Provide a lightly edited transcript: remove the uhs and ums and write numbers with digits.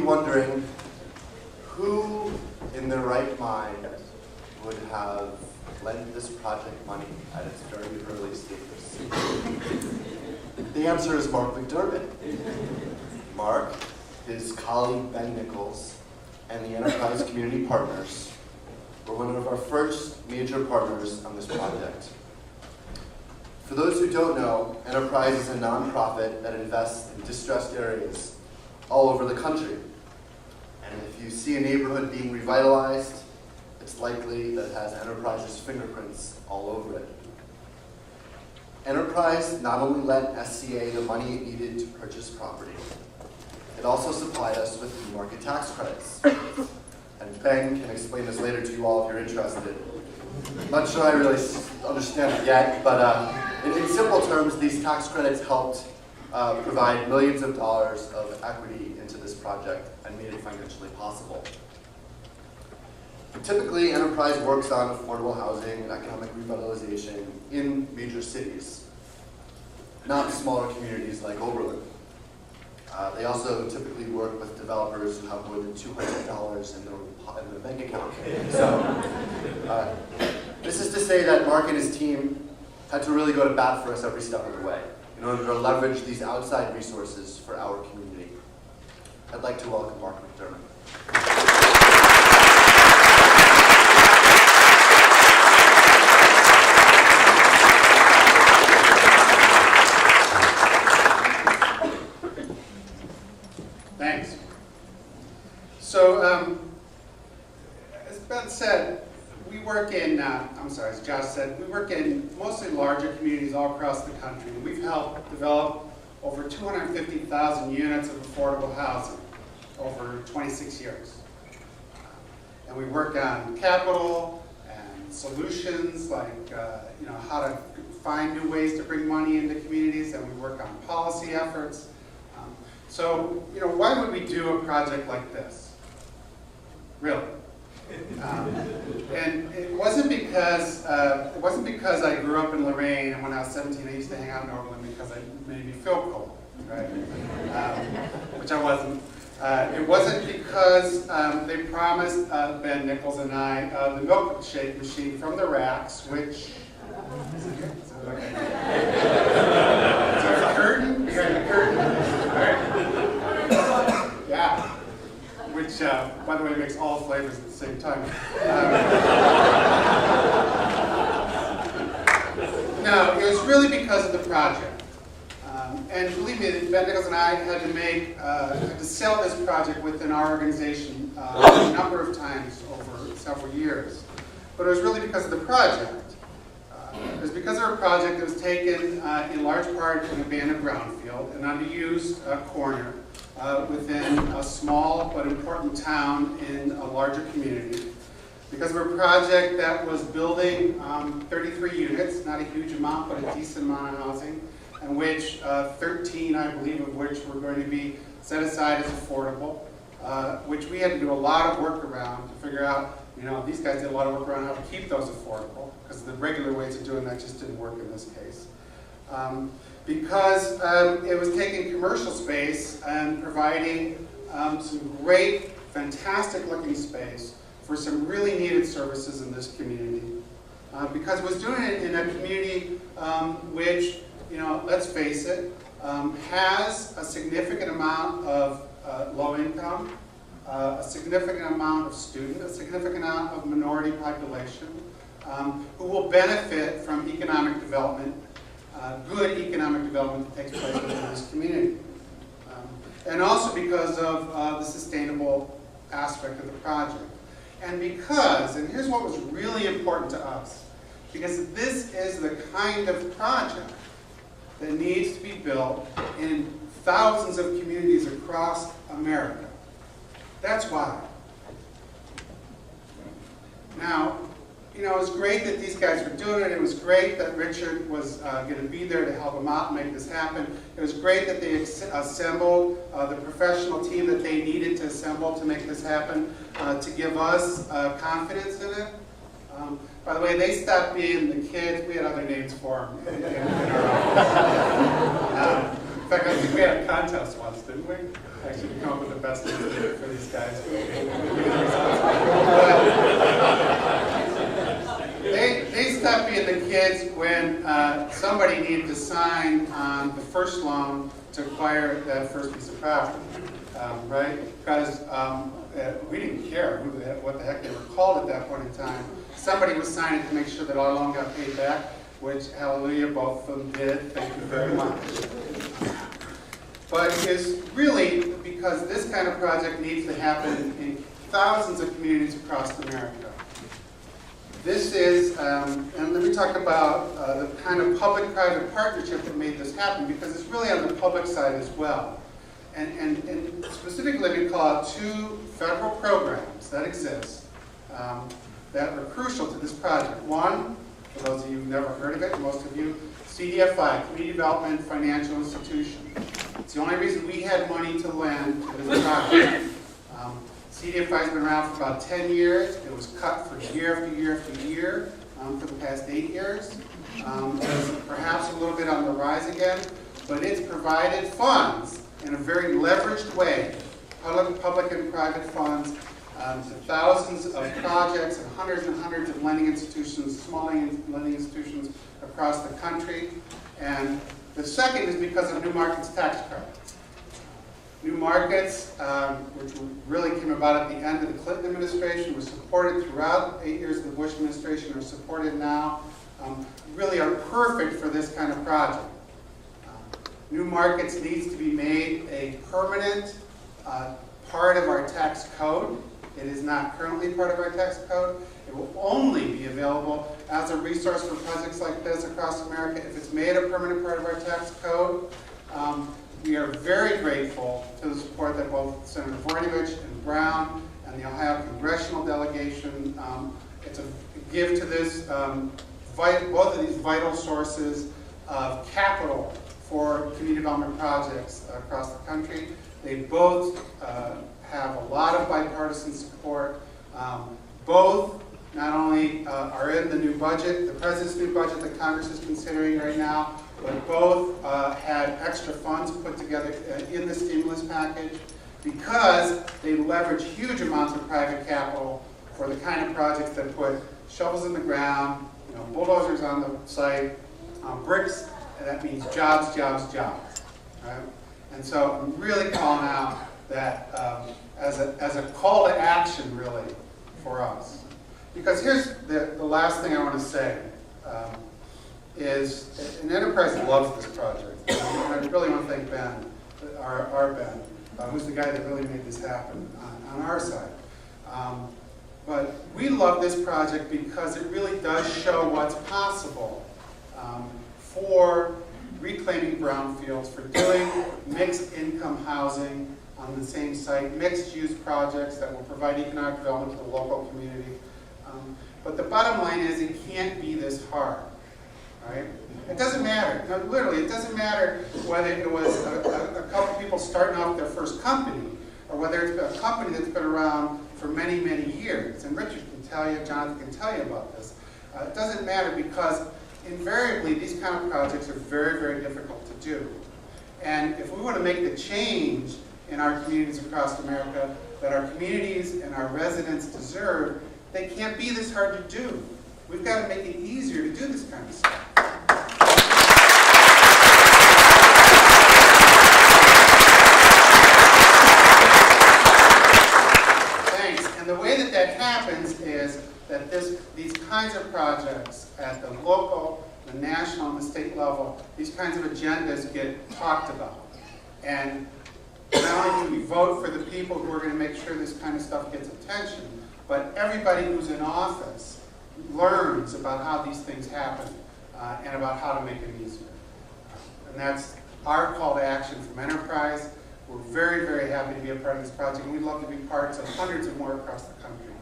wondering, who in their right mind would have lent this project money at its very early stages? The answer is Mark McDermott. Mark, his colleague Ben Nichols, and the Enterprise Community Partners were one of our first major partners on this project. For those who don't know, Enterprise is a nonprofit that invests in distressed areas all over the country. And if you see a neighborhood being revitalized, it's likely that it has Enterprise's fingerprints all over it. Enterprise not only lent SCA the money it needed to purchase property, it also supplied us with new market tax credits. And Ben can explain this later to you all if you're interested. I'm not sure I really understand it yet, but in simple terms, these tax credits helped provide millions of dollars of equity into this project and made it financially possible. Typically, Enterprise works on affordable housing and economic revitalization in major cities, not smaller communities like Oberlin. They also typically work with developers who have more than $200 in their bank account. So, this is to say that Mark and his team had to really go to bat for us every step of the way in order to leverage these outside resources for our community. I'd like to welcome Mark McDermott. Thanks. So, as Ben said, we work in, as Josh said, we work in mostly larger communities all across the country. We've helped develop over 250,000 units of affordable housing over 26 years. And we work on capital and solutions like how to find new ways to bring money into communities, and we work on policy efforts. So, why would we do a project like this? Really? And it wasn't because I grew up in Lorraine, and when I was 17 I used to hang out in Oberlin because it made me feel cool, right? Which I wasn't. It wasn't because they promised Ben Nichols and I the milkshake machine from the racks, which okay. Is there a curtain? Is there a curtain? All right. Yeah. Which, by the way, makes all flavors at the same time. No, it was really because of the project. And believe me, Ben Nichols and I had to sell this project within our organization a number of times over several years. But it was really because of the project. It was because of a project that was taken in large part in an abandoned brownfield, an underused corner within a small but important town in a larger community. Because of a project that was building 33 units, not a huge amount, but a decent amount of housing, and which 13, I believe, of which were going to be set aside as affordable, which we had to do a lot of work around to figure out, these guys did a lot of work around how to keep those affordable, because the regular ways of doing that just didn't work in this case. Because it was taking commercial space and providing some great, fantastic looking space for some really needed services in this community. Because it was doing it in a community which, let's face it, has a significant amount of low income, a significant amount of student, a significant amount of minority population, who will benefit from economic development, good economic development that takes place within this community. And also because of the sustainable aspect of the project. And because, and here's what was really important to us, because this is the kind of project that needs to be built in thousands of communities across America. That's why. Now, it was great that these guys were doing it. It was great that Richard was going to be there to help them out and make this happen. It was great that they assembled the professional team that they needed to assemble to make this happen, to give us confidence in it. By the way, they stopped being the kids. We had other names for them in our office. In fact, I think we had a contest once, didn't we? Actually, to come up with the best name guys. They stopped being the kids when somebody needed to sign on the first loan to acquire that first piece of property, right? Because we didn't care what the heck they were called at that point in time. Somebody was signing to make sure that our loan got paid back, which, hallelujah, both of them did. Thank you very much. But it's really because this kind of project needs to happen in thousands of communities across America. This is, and let me talk about the kind of public-private partnership that made this happen, because it's really on the public side as well. And specifically, let me call out two federal programs that exist that were crucial to this project. One, for those of you who've never heard of it, most of you, CDFI, Community Development Financial Institution. It's the only reason we had money to lend to this project. CDFI has been around for about 10 years. It was cut for year after year after year for the past 8 years. It's perhaps a little bit on the rise again, but it's provided funds in a very leveraged way, public and private funds, to thousands of projects and hundreds of lending institutions, small lending institutions across the country. And the second is because of New Markets tax credit. New Markets, which really came about at the end of the Clinton administration, was supported throughout 8 years of the Bush administration, are supported now, really are perfect for this kind of project. New Markets needs to be made a permanent part of our tax code. It is not currently part of our tax code. It will only be available as a resource for projects like this across America if it's made a permanent part of our tax code. We are very grateful to the support that both Senator Voinovich and Brown and the Ohio Congressional Delegation, it's a give to this, both of these vital sources of capital for community development projects across the country. They both have a lot of bipartisan support. Both not only are in the new budget, the President's new budget that Congress is considering right now, but both had extra funds put together in the stimulus package because they leverage huge amounts of private capital for the kind of projects that put shovels in the ground, bulldozers on the site, bricks, and that means jobs, jobs, jobs. Right? And so I'm really calling out that as a call to action, really, for us. Because here's the last thing I want to say. Is an enterprise loves this project. And I really want to thank Ben, our Ben, who's the guy that really made this happen on our side. But we love this project because it really does show what's possible for reclaiming brownfields, for doing mixed income housing on the same site, mixed use projects that will provide economic development to the local community. But the bottom line is it can't be this hard. Right? It doesn't matter. No, literally, it doesn't matter whether it was a couple people starting off their first company or whether it's a company that's been around for many, many years. And Richard can tell you, Jonathan can tell you about this. It doesn't matter because invariably these kind of projects are very, very difficult to do. And if we want to make the change in our communities across America that our communities and our residents deserve, they can't be this hard to do. We've got to make it easier to do this kind of stuff. Thanks. And the way that that happens is that these kinds of projects at the local, the national, and the state level, these kinds of agendas get talked about. And not only do we vote for the people who are going to make sure this kind of stuff gets attention, but everybody who's in office learns about how these things happen and about how to make it easier. And that's our call to action from Enterprise. We're very, very happy to be a part of this project, and we'd love to be parts of hundreds of more across the country.